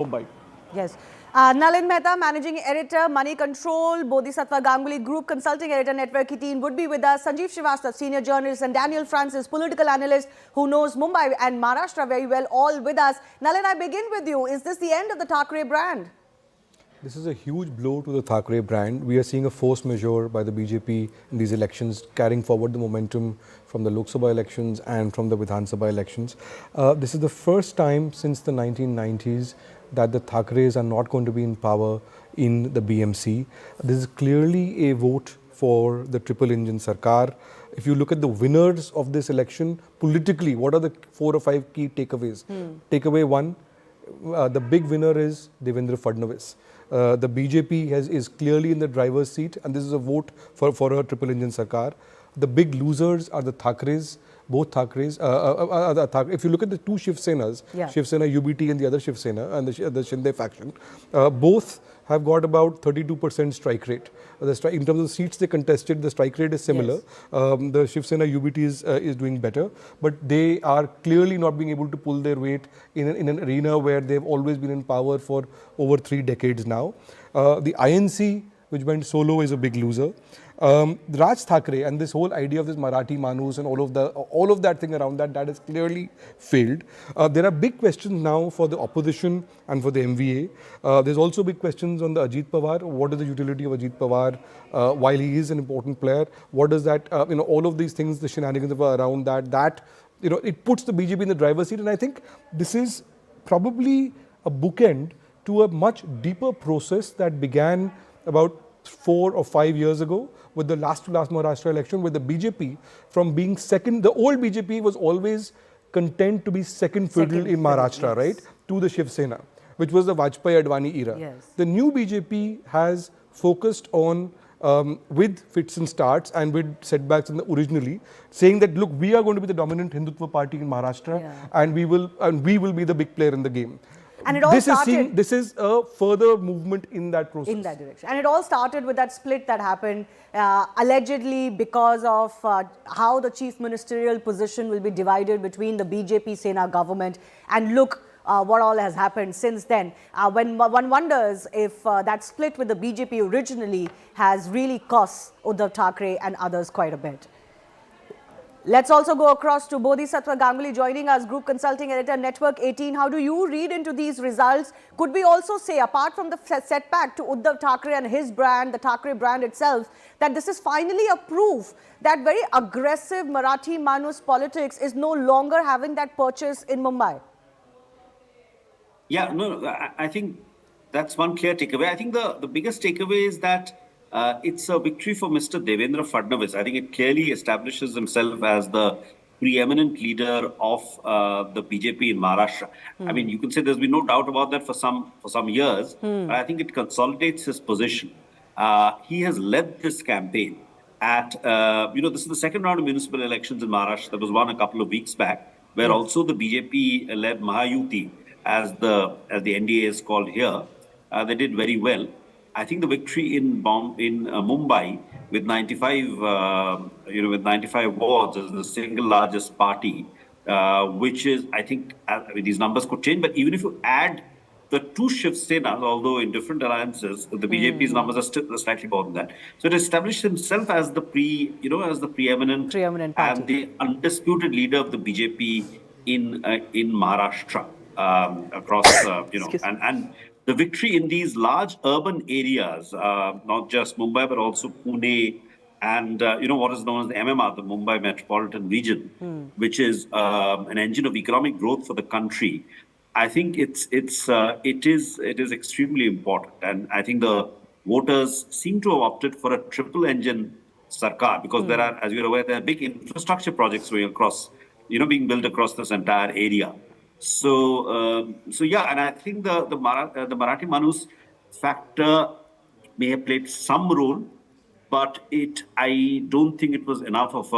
Mumbai. Yes. Nalin Mehta, Managing Editor, Money Control, Bodhisattva Ganguli Group Consulting Editor, Network 18 would be with us. Sanjeev Srivastava, Senior Journalist, and Daniel Francis, Political Analyst who knows Mumbai and Maharashtra very well, all with us. Nalin, I begin with you. Is this the end of the Thackeray brand? This is a huge blow to the Thackeray brand. We are seeing a force majeure by the BJP in these elections, carrying forward the momentum from the Lok Sabha elections and from the Vidhan Sabha elections. This is the first time since the 1990s that the Thackerays are not going to be in power in the BMC. This is clearly a vote for the triple engine Sarkar. If you look at the winners of this election, politically, what are the 4 or 5 key takeaways? Takeaway 1, the big winner is Devendra Fadnavis. The BJP is clearly in the driver's seat, and this is a vote for a triple engine Sarkar. The big losers are the Thackerays, both Thackerays. If you look at the two Shiv Senas, Shiv Sena UBT and the other Shiv Sena and the Shinde faction, both have got about 32% strike rate. In terms of seats they contested, the strike rate is similar. Yes. The Shiv Sena UBT is doing better, but they are clearly not being able to pull their weight in an arena where they've always been in power for over 3 decades now. The INC, which went solo, is a big loser. Raj Thackeray and this whole idea of this Marathi Manus and all of that thing around that has clearly failed. There are big questions now for the opposition and for the MVA. There's also big questions on the Ajit Pawar. What is the utility of Ajit Pawar while he is an important player? What does that, all of these things, the shenanigans around that, it puts the BJP in the driver's seat. And I think this is probably a bookend to a much deeper process that began about 4 or 5 years ago with the last Maharashtra election, with the BJP from being second. The old BJP was always content to be second fiddle in Maharashtra, yes, right, to the Shiv Sena, which was the Vajpayee-Advani era. Yes. The new BJP has focused on, with fits and starts and with setbacks originally, saying that, look, we are going to be the dominant Hindutva party in Maharashtra, and we will be the big player in the game. And it all started. This is a further movement in that process. In that direction. And it all started with that split that happened allegedly because of how the chief ministerial position will be divided between the BJP Sena government. And look what all has happened since then. When one wonders if that split with the BJP originally has really cost Uddhav Thackeray and others quite a bit. Let's also go across to Bodhisattva Ganguli joining us, Group Consulting Editor, Network 18. How do you read into these results? Could we also say, apart from the setback to Uddhav Thackeray and his brand, the Thackeray brand itself, that this is finally a proof that very aggressive Marathi Manus politics is no longer having that purchase in Mumbai? Yeah, no, I think that's one clear takeaway. I think the biggest takeaway is that it's a victory for Mr. Devendra Fadnavis. I think it clearly establishes himself as the preeminent leader of the BJP in Maharashtra. I mean, you can say there's been no doubt about that for some years, but I think it consolidates his position. He has led this campaign at, this is the second round of municipal elections in Maharashtra that was won a couple of weeks back, where also the BJP-led Mahayuti, as the NDA is called here, they did very well. I think the victory in Mumbai with 95, with 95 wards is the single largest party, which is, I think, these numbers could change. But even if you add the two Shiv Senas, although in different alliances, the BJP's numbers are still slightly more than that. So it established himself as the preeminent party and the undisputed leader of the BJP in Maharashtra across, and the victory in these large urban areas, not just Mumbai, but also Pune and, what is known as the MMR, the Mumbai Metropolitan Region, which is an engine of economic growth for the country. I think it is extremely important. And I think the voters seem to have opted for a triple engine Sarkar because there are, as you're aware, there are big infrastructure projects going across, being built across this entire area. So yeah, and I think the Marathi Manus factor may have played some role, but I don't think it was enough of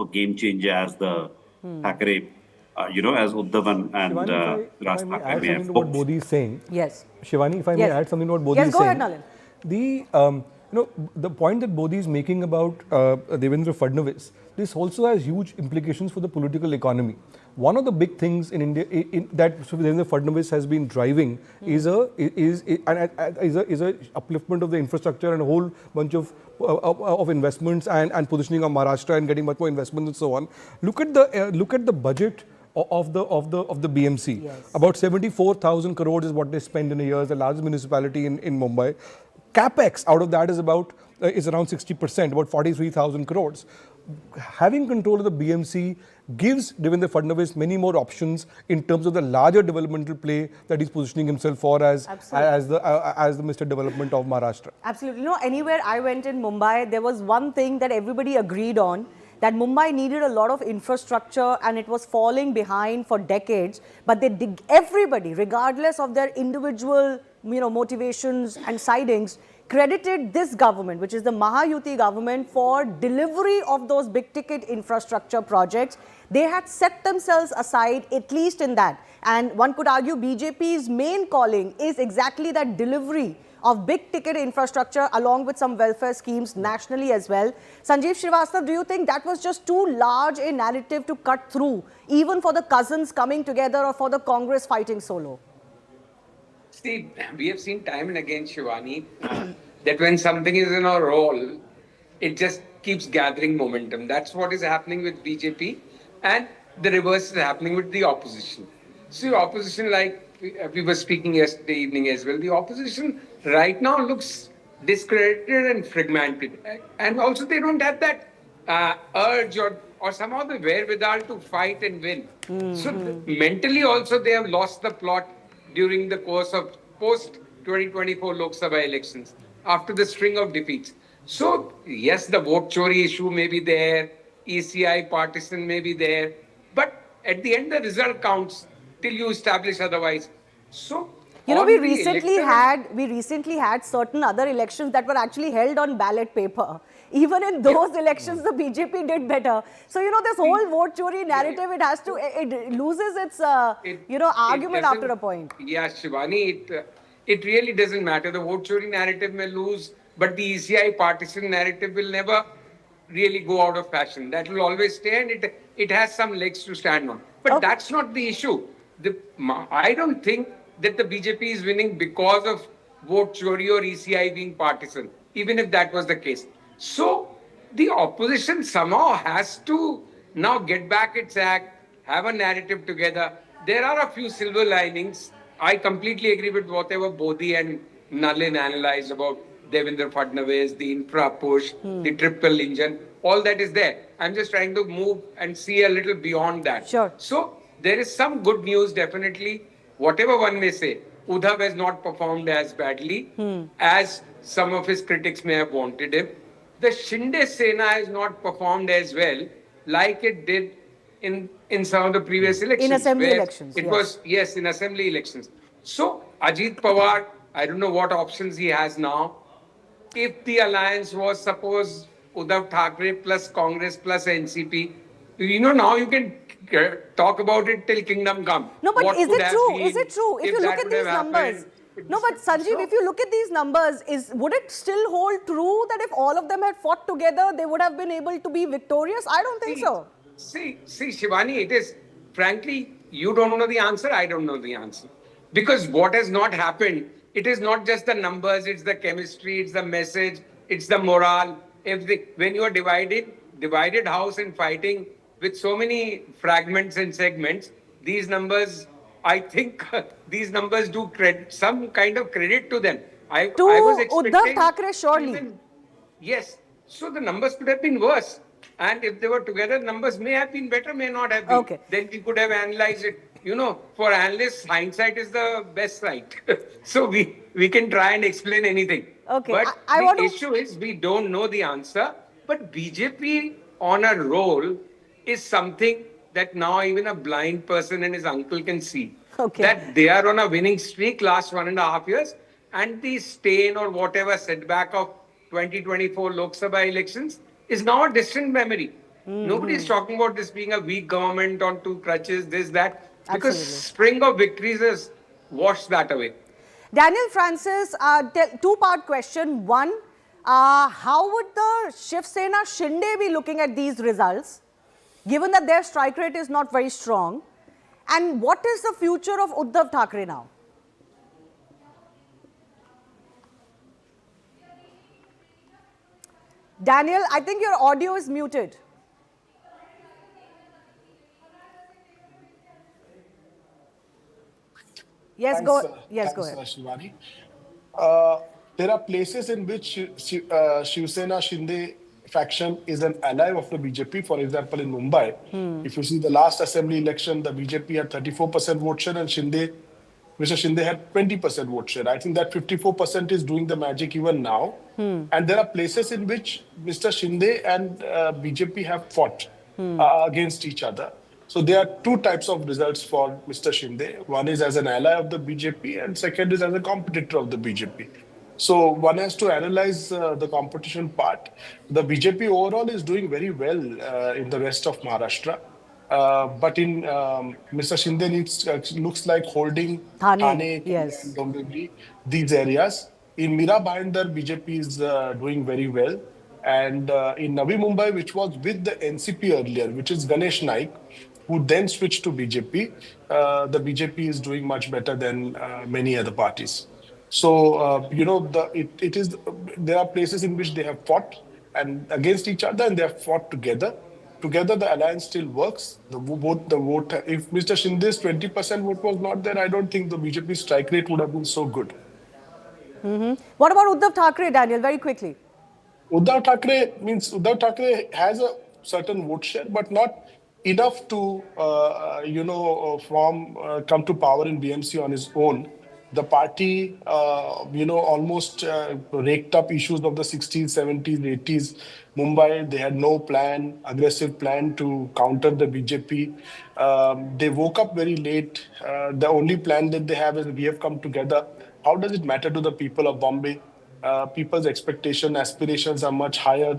a game changer as the Thackeray, as Uddhav and Raj Thackeray may have hoped. What Bodhi is saying. Yes. Shivani, if I may add something to what Bodhi is saying. Yes, go ahead, Nalin. The point that Bodhi is making about Devendra Fadnavis, this also has huge implications for the political economy. one of the big things in India that Devendra Fadnavis has been driving is a upliftment of the infrastructure and a whole bunch of investments and positioning of Maharashtra and getting much more investments and so on. Look at the budget of the BMC. Yes. About 74,000 crores is what they spend in a year. It's the largest municipality in Mumbai. Capex out of that is around 60%, about 43,000 crores. Having control of the BMC gives Devendra Fadnavis many more options in terms of the larger developmental play that he's positioning himself for as the Mr. Development of Maharashtra. Absolutely. You know, anywhere I went in Mumbai, there was one thing that everybody agreed on, that Mumbai needed a lot of infrastructure and it was falling behind for decades. But everybody, regardless of their individual, motivations and sidings, credited this government, which is the Mahayuti government, for delivery of those big ticket infrastructure projects. They had set themselves aside, at least in that. And one could argue BJP's main calling is exactly that delivery of big ticket infrastructure along with some welfare schemes nationally as well. Sanjeev Srivastava, do you think that was just too large a narrative to cut through, even for the cousins coming together or for the Congress fighting solo? See, we have seen time and again, Shivani, that when something is in a roll, it just keeps gathering momentum. That's what is happening with BJP, and the reverse is happening with the opposition. So the opposition, like we were speaking yesterday evening as well, the opposition right now looks discredited and fragmented. And also they don't have that urge or somehow the wherewithal to fight and win. So mentally also they have lost the plot during the course of post-2024 Lok Sabha elections, after the string of defeats. So, yes, the vote chori issue may be there, ECI partisan may be there, but at the end the result counts till you establish otherwise. So, we recently had certain other elections that were actually held on ballot paper. Even in those elections, the BJP did better. So, this whole vote chori narrative, it loses its, argument after a point. Yeah, Shivani, it really doesn't matter. The vote chori narrative may lose, but the ECI partisan narrative will never really go out of fashion. That will always stay, and it has some legs to stand on. But that's not the issue. I don't think that the BJP is winning because of vote chori or ECI being partisan, even if that was the case. So the opposition somehow has to now get back its act, have a narrative together. There are a few silver linings. I completely agree with whatever Bodhi and Nalin analyzed about Devendra Fadnavis, the infra push, the triple engine, all that is there. I'm just trying to move and see a little beyond that. Sure. So there is some good news, definitely. Whatever one may say, Uddhav has not performed as badly as some of his critics may have wanted him. The Shinde Sena has not performed as well like it did in some of the previous elections. In assembly elections, in assembly elections. So, Ajit Pawar, I don't know what options he has now. If the alliance was, suppose, Uddhav Thackeray plus Congress plus NCP, now you can talk about it till kingdom come. No, but is it true? Is it true? If you look at these numbers... No, but Sanjeev, if you look at these numbers, would it still hold true that if all of them had fought together, they would have been able to be victorious? I don't think so. See, Shivani, it is, frankly, you don't know the answer, I don't know the answer. Because what has not happened, it is not just the numbers, it's the chemistry, it's the message, it's the morale. When you are divided house and fighting with so many fragments and segments, these numbers... I think these numbers do some kind of credit to them. I was expecting Uddhav Thackeray, surely. Yes. So the numbers could have been worse. And if they were together, numbers may have been better, may not have been. Okay. Then we could have analyzed it. For analysts, hindsight is the best sight. So we can try and explain anything. Okay. But the issue is we don't know the answer. But BJP on a roll is something that now even a blind person and his uncle can see. Okay. That they are on a winning streak last 1.5 years, and the stain or whatever setback of 2024 Lok Sabha elections is now a distant memory. Nobody is talking about this being a weak government on two crutches, this, that. Because spring of victories has washed that away. Daniel Francis, two-part question. One, how would the Shiv Sena Shinde be looking at these results? given that their strike rate is not very strong? And what is the future of Uddhav Thackeray now? Daniel, I think your audio is muted. Yes, Thanks, go. Yes, go ahead. Shivani. There are places in which Shiv Sena Shinde faction is an ally of the BJP. For example, in Mumbai, if you see the last assembly election, the BJP had 34% vote share and Mr. Shinde had 20% vote share. I think that 54% is doing the magic even now. And there are places in which Mr. Shinde and BJP have fought against each other. So there are two types of results for Mr. Shinde. One is as an ally of the BJP and second is as a competitor of the BJP. So one has to analyze the competition part. The BJP overall is doing very well in the rest of Maharashtra. But in Mr. Shinde looks like holding Thane, yes. and Dombivli, these areas. In Mira Bhayandar, BJP is doing very well. And in Navi Mumbai, which was with the NCP earlier, which is Ganesh Naik, who then switched to BJP, the BJP is doing much better than many other parties. So, there are places in which they have fought and against each other and they have fought together. Together, the alliance still works. The vote, if Mr. Shinde's 20% vote was not there, I don't think the BJP strike rate would have been so good. What about Uddhav Thackeray, Daniel, very quickly? Uddhav Thackeray has a certain vote share, but not enough to, come to power in BMC on his own. The party, almost raked up issues of the 60s, 70s, 80s. Mumbai, they had no plan, aggressive plan to counter the BJP. They woke up very late. The only plan that they have is we have come together. How does it matter to the people of Bombay? People's expectation, aspirations are much higher.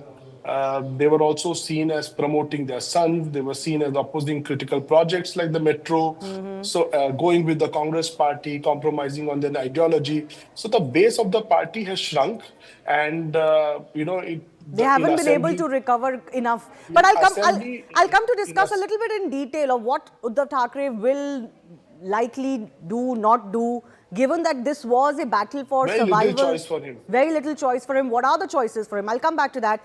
They were also seen as promoting their sons. They were seen as opposing critical projects like the metro. So going with the Congress party, compromising on their ideology. So the base of the party has shrunk, and they haven't been able to recover enough. But I'll come to discuss a little bit in detail of what Uddhav Thackeray will likely do, not do, given that this was a battle for survival. Very little choice for him. Very little choice for him. What are the choices for him? I'll come back to that.